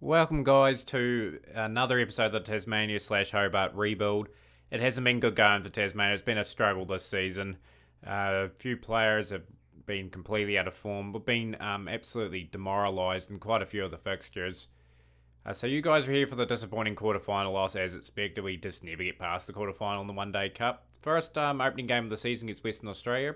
Welcome, guys, to another episode of the Tasmania / Hobart rebuild. It hasn't been good going for Tasmania. It's been a struggle this season. A few players have been completely out of form. We've been absolutely demoralised in quite a few of the fixtures. So you guys are here for the disappointing quarterfinal loss as expected. We just never get past the quarterfinal in the One Day Cup. First opening game of the season against Western Australia.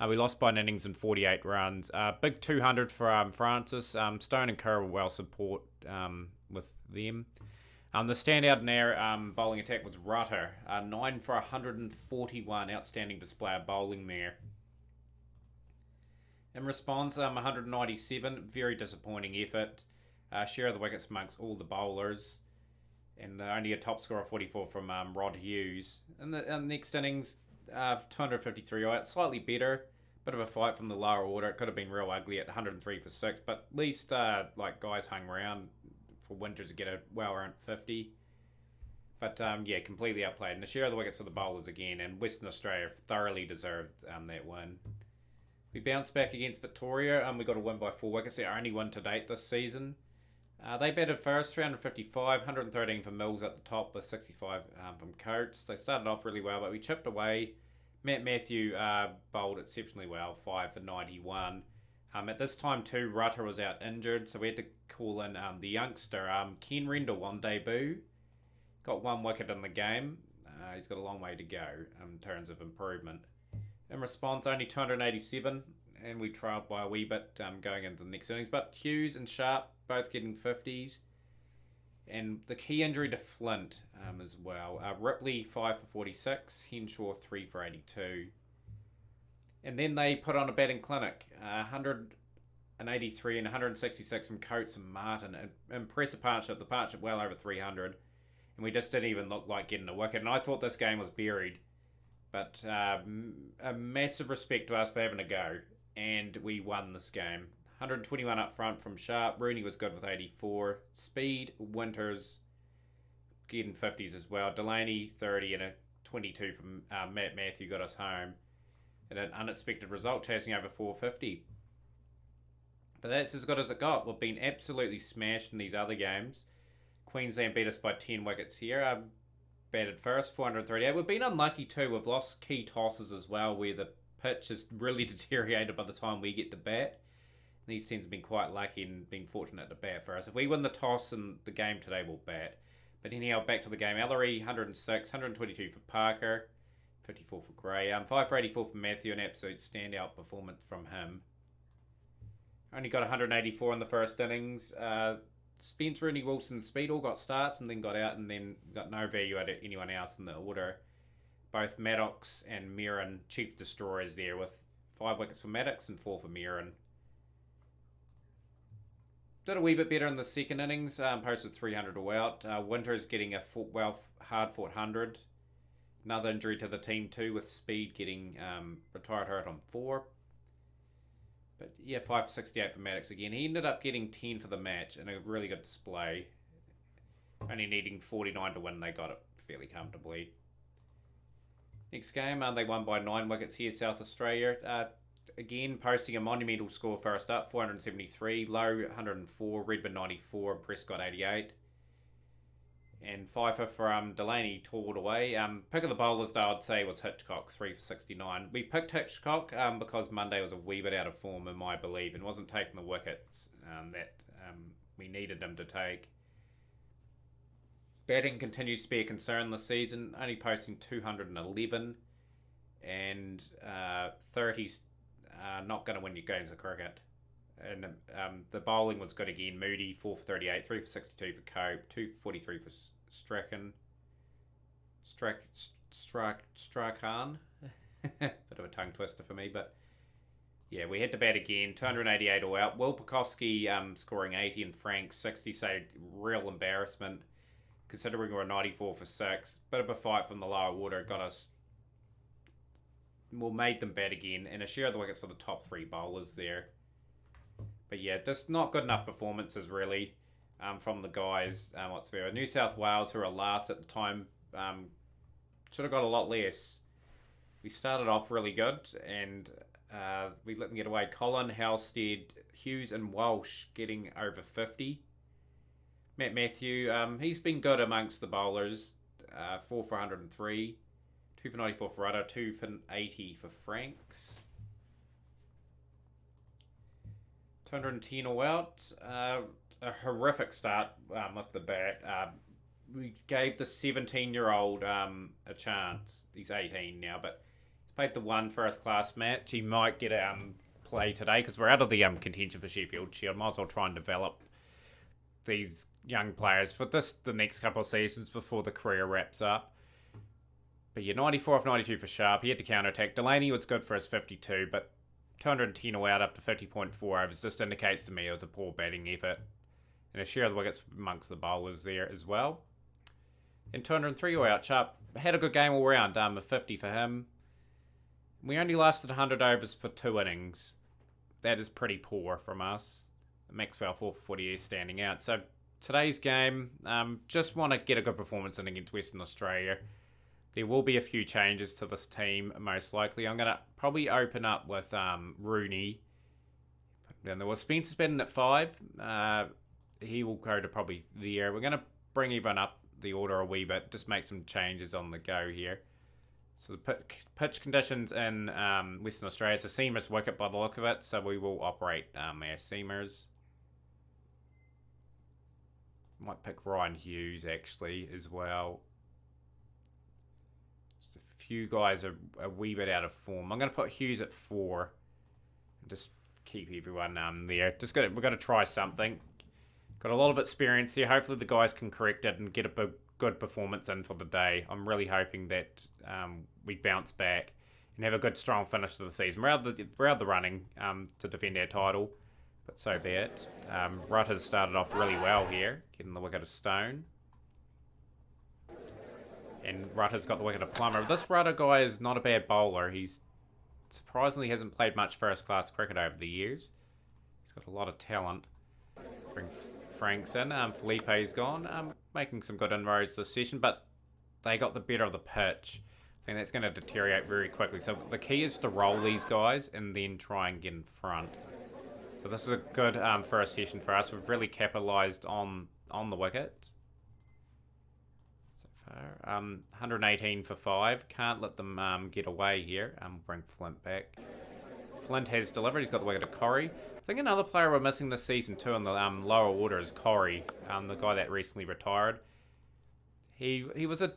We lost by an innings and 48 runs. Big 200 for Francis. Stone and Kerr were well support with them. The standout in our bowling attack was Rutter. 9 for 141. Outstanding display of bowling there. In response, 197. Very disappointing effort. Share of the wickets amongst all the bowlers. And only a top score of 44 from Rod Hughes. In the next innings, 253 out, slightly better. Bit of a fight from the lower order. It could have been real ugly at 103 for 6, but at least guys hung around for Winters to get a well-earned 50. But completely outplayed. And the share of the wickets for the bowlers again, and Western Australia thoroughly deserved that win. We bounced back against Victoria, and we got a win by 4 wickets. Their only win to date this season. They batted first, 355, 113 for Mills at the top with 65 from Coates. They started off really well, but we chipped away. Matt Matthew bowled exceptionally well, 5 for 91. At this time too, Rutter was out injured, so we had to call in the youngster, Ken Rendell, on debut. Got 1 wicket in the game. He's got a long way to go in terms of improvement. In response, only 287, and we trailed by a wee bit going into the next innings. But Hughes and Sharp both getting 50s. And the key injury to Flint as well. Ripley 5 for 46, Henshaw 3 for 82. And then they put on a batting clinic. 183 and 166 from Coates and Martin. An impressive partnership. The partnership well over 300. And we just didn't even look like getting a wicket. And I thought this game was buried. But a massive respect to us for having a go. And we won this game. 121 up front from Sharp. Rooney was good with 84. Speed, Winters getting 50s as well. Delaney 30 and a 22 from Matt Matthew got us home. And an unexpected result, chasing over 450. But that's as good as it got. We've been absolutely smashed in these other games. Queensland beat us by 10 wickets here. Batted first, 438. We've been unlucky too. We've lost key tosses as well, where the pitch has really deteriorated by the time we get to bat. These teams have been quite lucky and been fortunate to bat for us. If we win the toss in the game today, we'll bat. But anyhow, back to the game. Ellery, 106, 122 for Parker, 54 for Gray. 5 for 84 for Matthew, an absolute standout performance from him. Only got 184 in the first innings. Spence, Rooney, Wilson, Speed all got starts and then got out and then got no value out of anyone else in the order. Both Maddox and Mirren, chief destroyers there with 5 wickets for Maddox and 4 for Mirren. Did a wee bit better in the second innings, posted 300 all out. Winters getting a hard-fought 100. Another injury to the team too, with Speed getting retired hurt on 4. But yeah, 5 for 68 for Maddox again. He ended up getting 10 for the match and a really good display. Only needing 49 to win, they got it fairly comfortably. Next game, they won by 9 wickets here, South Australia. Again, posting a monumental score first up, 473. Low, 104. Redmond, 94. And Prescott, 88. And Pfeiffer from Delaney toiled away. Pick of the bowlers, though, I'd say was Hitchcock, 3 for 69. We picked Hitchcock because Monday was a wee bit out of form, in my belief, and wasn't taking the wickets that we needed him to take. Batting continues to be a concern this season, only posting 211 and 30 not going to win your games of cricket. And the bowling was good again. Moody, 4 for 38, 3 for 62 for Cope, 2 for 43 for Strachan. Strachan. Bit of a tongue twister for me, but yeah, we had to bat again. 288 all out. Will Pekowski scoring 80 and Frank 60, so real embarrassment considering we were 94 for 6. Bit of a fight from the lower order, got us. Well, made them bat again, and a share of the wickets for the top 3 bowlers there. But yeah, just not good enough performances really from the guys whatsoever. New South Wales, who were last at the time, should have got a lot less. We started off really good, and we let them get away. Collin, Halstead, Hughes and Walsh getting over 50. Matt Matthew, he's been good amongst the bowlers. 4 for 103, 2 for 94 for Rudder, 2 for 80 for Franks. 210 all out. A horrific start with the bat. We gave the 17-year-old a chance. He's 18 now, but he's played the one first-class match. He might get a play today because we're out of the contention for Sheffield Shield. Might as well try and develop these young players for the next couple of seasons before the career wraps up. But yeah, 94 off 92 for Sharp. He had to counter-attack. Delaney was good for his 52, but 210 all out after 50.4 overs just indicates to me it was a poor batting effort. And a share of the wickets amongst the bowlers there as well. And 203 all out. Sharp had a good game all round. A 50 for him. We only lasted 100 overs for 2 innings. That is pretty poor from us. Maxwell 4 for 40 is standing out. So today's game, just want to get a good performance in against Western Australia. There will be a few changes to this team, most likely. I'm going to probably open up with Rooney. And there was Spencer's batting at 5. He will go to probably there. We're going to bring everyone up the order a wee bit. Just make some changes on the go here. So the pitch conditions in Western Australia, it's a seamer's wicket by the look of it. So we will operate our seamers. Might pick Ryan Hughes actually as well. Just a few guys are a wee bit out of form. I'm going to put Hughes at 4. And just keep everyone there. We're going to try something. Got a lot of experience here. Hopefully the guys can correct it and get a good performance in for the day. I'm really hoping that we bounce back and have a good strong finish to the season. We're out the running to defend our title. But so be it. Rutt has started off really well here, getting the wicket of Stone. And Rutt has got the wicket of Plummer. This Rutter guy is not a bad bowler. He's surprisingly hasn't played much first-class cricket over the years. He's got a lot of talent. Bring Franks in. Felipe's gone. Making some good inroads this session, but they got the better of the pitch. I think that's going to deteriorate very quickly. So the key is to roll these guys and then try and get in front. So this is a good first session for us. We've really capitalised on the wicket so far. 118 for 5. Can't let them get away here. Bring Flint back. Flint has delivered. He's got the wicket of Corrie. I think another player we're missing this season too in the lower order is Corrie, the guy that recently retired. He was a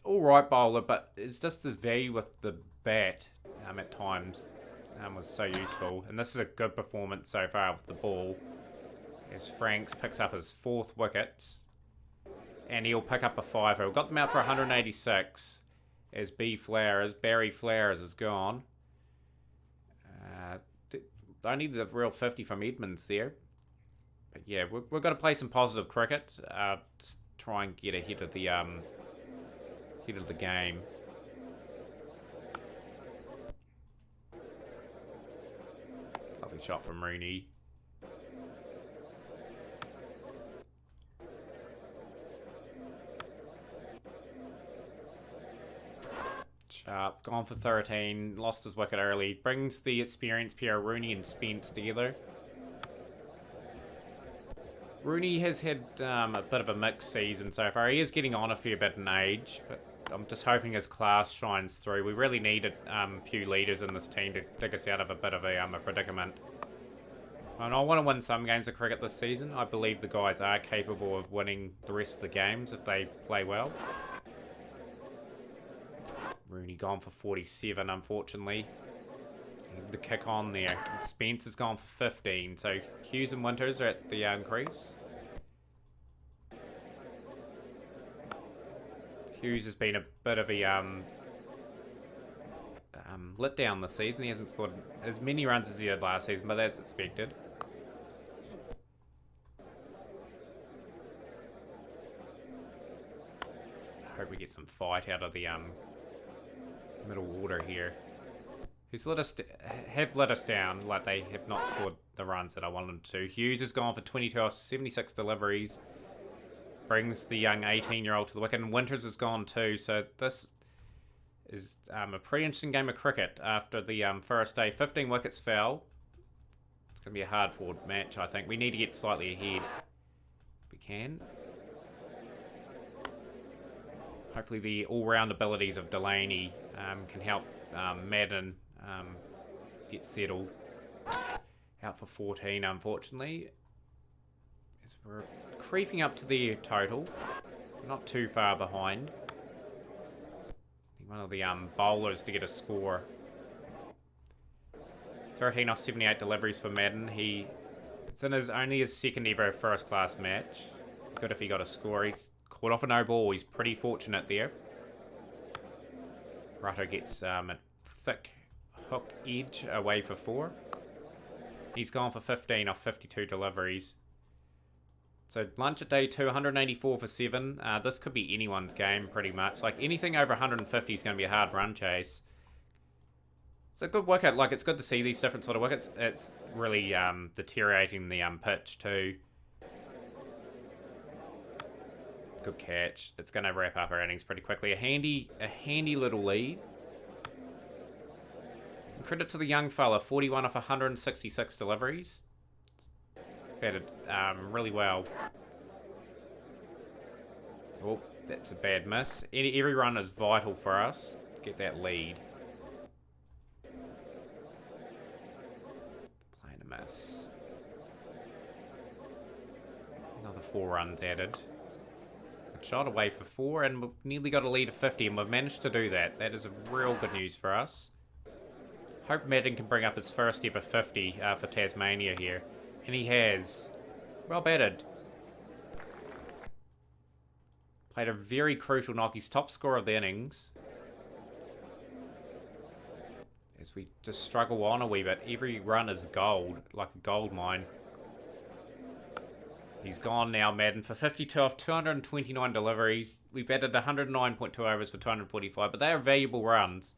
all right bowler, but it's just his value with the bat at times. Was so useful, and this is a good performance so far with the ball as Franks picks up his 4th wickets and he'll pick up a 5. We've got them out for 186 as Barry Flowers is gone. Only the real 50 from Edmonds there, but yeah, we've got to play some positive cricket, just try and get ahead of the game. Lovely shot from Rooney. Sharp, gone for 13, lost his wicket early. Brings the experienced pair, Rooney and Spence, together. Rooney has had a bit of a mixed season so far. He is getting on a fair bit in age, but I'm just hoping his class shines through. We really need a few leaders in this team to dig us out of a bit of a predicament. And I want to win some games of cricket this season. I believe the guys are capable of winning the rest of the games if they play well. Rooney gone for 47, unfortunately. The kick on there. Spence has gone for 15, so Hughes and Winters are at the crease. Hughes has been a bit of a let down this season. He hasn't scored as many runs as he did last season, but that's expected. I hope we get some fight out of the middle order here. Who's have let us down, like they have not scored the runs that I wanted them to. Hughes has gone for 22 off 76 deliveries. Brings the young 18-year-old to the wicket, and Winters has gone too. So this is a pretty interesting game of cricket after the first day. 15 wickets fell. It's going to be a hard-fought match, I think. We need to get slightly ahead if we can. Hopefully the all-round abilities of Delaney can help Madden get settled. Out for 14, unfortunately. As we're creeping up to the total. Not too far behind. One of the bowlers to get a score. 13 off 78 deliveries for Madden. It's in only his second ever first class match. Good if he got a score. He's caught off a no ball. He's pretty fortunate there. Rutto gets a thick hook edge away for 4. He's gone for 15 off 52 deliveries. So lunch at day 2, 184 for 7. This could be anyone's game pretty much. Like anything over 150 is going to be a hard run chase. It's a good wicket. Like, it's good to see these different sort of wickets. It's really deteriorating the pitch too. Good catch. It's going to wrap up our innings pretty quickly. A handy little lead. And credit to the young fella. 41 off 166 deliveries. Batted really well. Oh, that's a bad miss. Every run is vital for us. Get that lead. Playing a miss. Another 4 runs added. Good shot away for 4, and we've nearly got a lead of 50, and we've managed to do that. That is a real good news for us. Hope Madden can bring up his first ever 50 for Tasmania here. And he has. Well batted. Played a very crucial knock. He's top scorer of the innings. As we just struggle on a wee bit. Every run is gold. Like a gold mine. He's gone now, Madden, for 52 off 229 deliveries. We've batted 109.2 overs for 245. But they are valuable runs.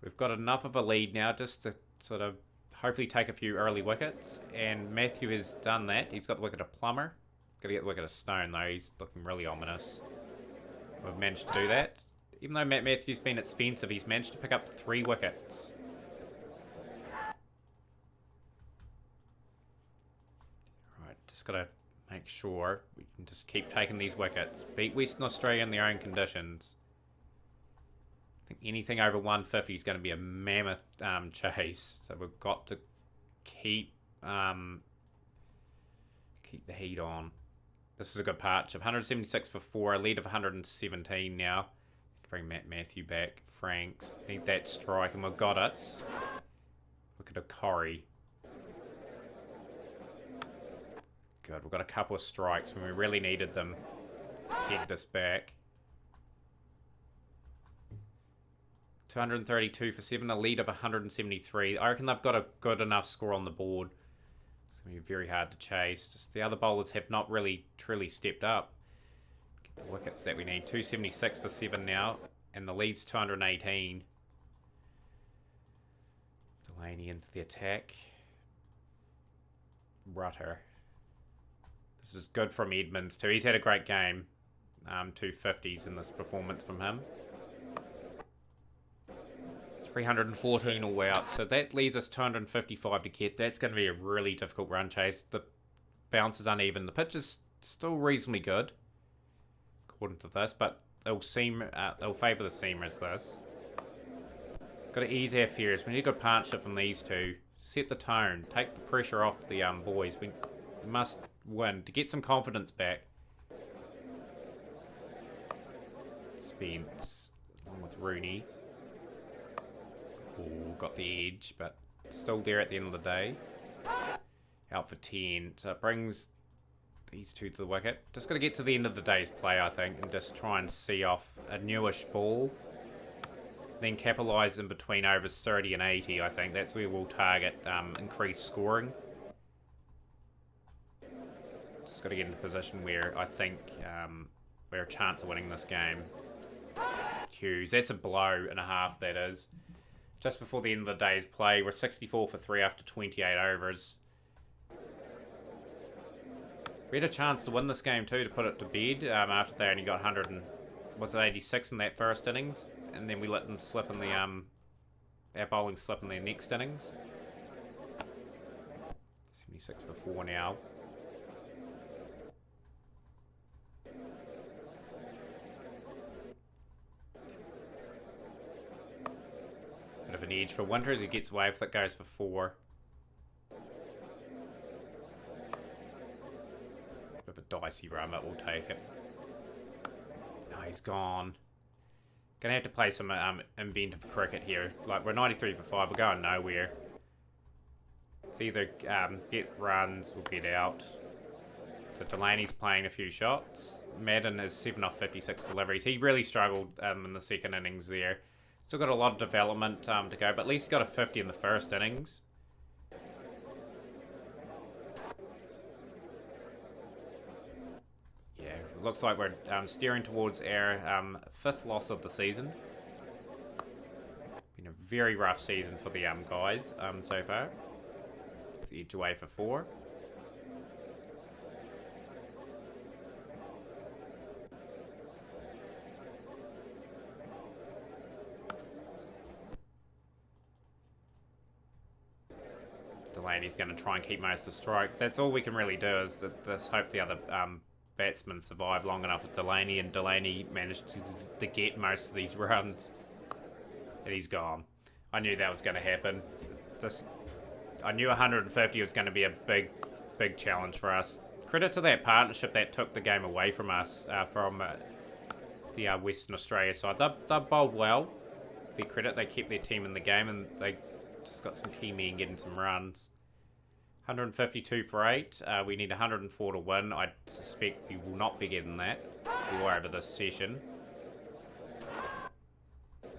We've got enough of a lead now just to sort of hopefully take a few early wickets, and Matthew has done that. He's got the wicket of Plummer. Got to get the wicket of Stone though. He's looking really ominous. We've managed to do that. Even though Matt Matthews been expensive, he's managed to pick up 3 wickets. Right, just got to make sure we can just keep taking these wickets. Beat Western Australia in their own conditions. I think anything over 150 is going to be a mammoth chase. So we've got to keep the heat on. This is a good partnership. 176 for 4. A lead of 117 now. Bring Matt Matthew back. Franks. Need that strike, and we've got it. Look at a Corrie. Good. We've got a couple of strikes when we really needed them. Let's peg this back. 232 for 7, a lead of 173. I reckon they've got a good enough score on the board. It's going to be very hard to chase. Just the other bowlers have not really truly stepped up. Get the wickets that we need. 276 for 7 now, and the lead's 218. Delaney into the attack. Rutter. This is good from Edmonds too. He's had a great game. 250s in this performance from him. 314 all out, so that leaves us 255 to get. That's going to be a really difficult run chase. The bounce is uneven. The pitch is still reasonably good, according to this, but it'll favour the seamers. This got to ease our fears. We need a good partnership from these two. Set the tone. Take the pressure off the boys. We must win to get some confidence back. Spence along with Rooney. Ooh, got the edge, but still there at the end of the day. Out for 10. So it brings these two to the wicket. Just got to get to the end of the day's play, I think, and just try and see off a newish ball. Then capitalise in between overs 30 and 80, I think. That's where we'll target increased scoring. Just got to get into a position where I think we're a chance of winning this game. Hughes, that's a blow and a half, that is. Just before the end of the day's play, we're 64 for 3 after 28 overs. We had a chance to win this game too, to put it to bed, after they only got 86 in that first innings, and then we let them slip in the our bowling slip in their next innings. 76 for 4 now. edge for Winters. He gets away with it, goes for 4. With a dicey run, but we'll take it. Oh, he's gone. Gonna have to play some inventive cricket here. Like, we're 93 for 5. We're going nowhere. It's either get runs, we'll get out. So Delaney's playing a few shots. Madden is 7 off 56 deliveries. He really struggled in the second innings there. Still got a lot of development to go, but at least he got a 50 in the first innings. Yeah, looks like we're steering towards our 5th loss of the season. Been a very rough season for the guys so far. Let's edge away for 4. Delaney's going to try and keep most of the strike. That's all we can really do is let's hope the other batsmen survive long enough with Delaney, and Delaney managed to get most of these runs. And he's gone. I knew that was going to happen. I knew 150 was going to be a big challenge for us. Credit to that partnership that took the game away from us, from the Western Australia side. They bowled well. Their credit, they kept their team in the game, and they just got some key men getting some runs. 152 for 8. We need 104 to win. I suspect we will not be getting that over this session.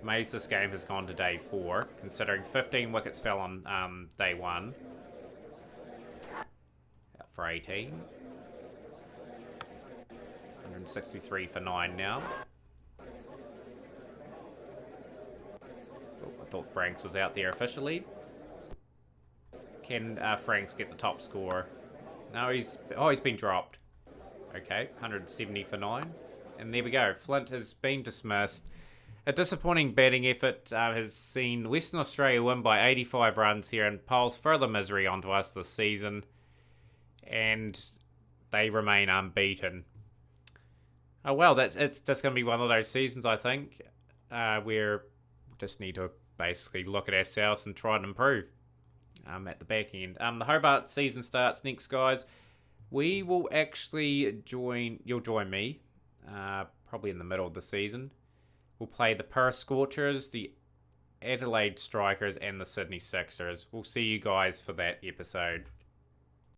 Amazed this game has gone to day 4, considering 15 wickets fell on day 1. Out for 18. 163 for 9 now. Oh, I thought Franks was out there officially. Can Franks get the top score? No, he's been dropped. Okay, 170 for 9. And there we go. Flint has been dismissed. A disappointing batting effort has seen Western Australia win by 85 runs here and piles further misery onto us this season. And they remain unbeaten. Oh well, it's just going to be one of those seasons, I think, where we just need to basically look at ourselves and try and improve. At the back end. The Hobart season starts next, guys. We will actually you'll join me, probably in the middle of the season. We'll play the Perth Scorchers, the Adelaide Strikers, and the Sydney Sixers. We'll see you guys for that episode.